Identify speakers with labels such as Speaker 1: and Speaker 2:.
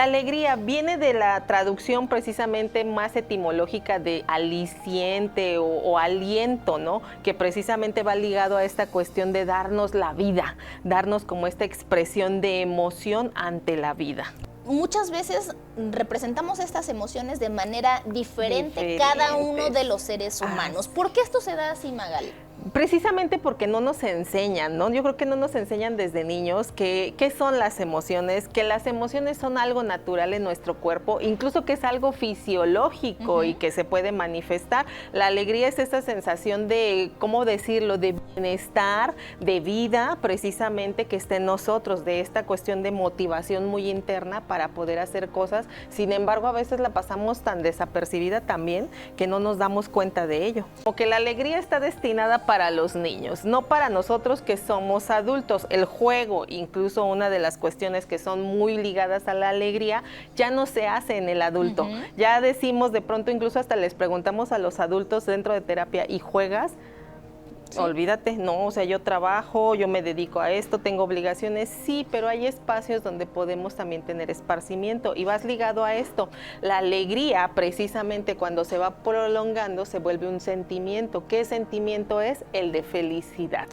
Speaker 1: alegría viene de la traducción precisamente más etimológica de aliciente o aliento, ¿no? Que precisamente va ligado a esta cuestión de darnos la vida, darnos como esta expresión de emoción ante la vida.
Speaker 2: Muchas veces representamos estas emociones de manera diferente cada uno de los seres humanos. ¿Por qué esto se da así, Magali?
Speaker 1: Precisamente porque no nos enseñan, ¿no? Yo creo que no nos enseñan desde niños qué son las emociones, que las emociones son algo natural en nuestro cuerpo, incluso que es algo fisiológico y que se puede manifestar. La alegría es esa sensación de, ¿cómo decirlo?, de bienestar, de vida, precisamente que está en nosotros, de esta cuestión de motivación muy interna para poder hacer cosas. Sin embargo, a veces la pasamos tan desapercibida también que no nos damos cuenta de ello. Como que la alegría está destinada para los niños, no para nosotros que somos adultos. El juego, incluso una de las cuestiones que son muy ligadas a la alegría, ya no se hace en el adulto. Ya decimos de pronto, incluso hasta les preguntamos a los adultos dentro de terapia, ¿y juegas? Sí. Olvídate, no, o sea, yo trabajo, yo me dedico a esto, tengo obligaciones, sí, pero hay espacios donde podemos también tener esparcimiento y vas ligado a esto. La alegría, precisamente cuando se va prolongando, se vuelve un sentimiento. ¿Qué sentimiento es? El de felicidad.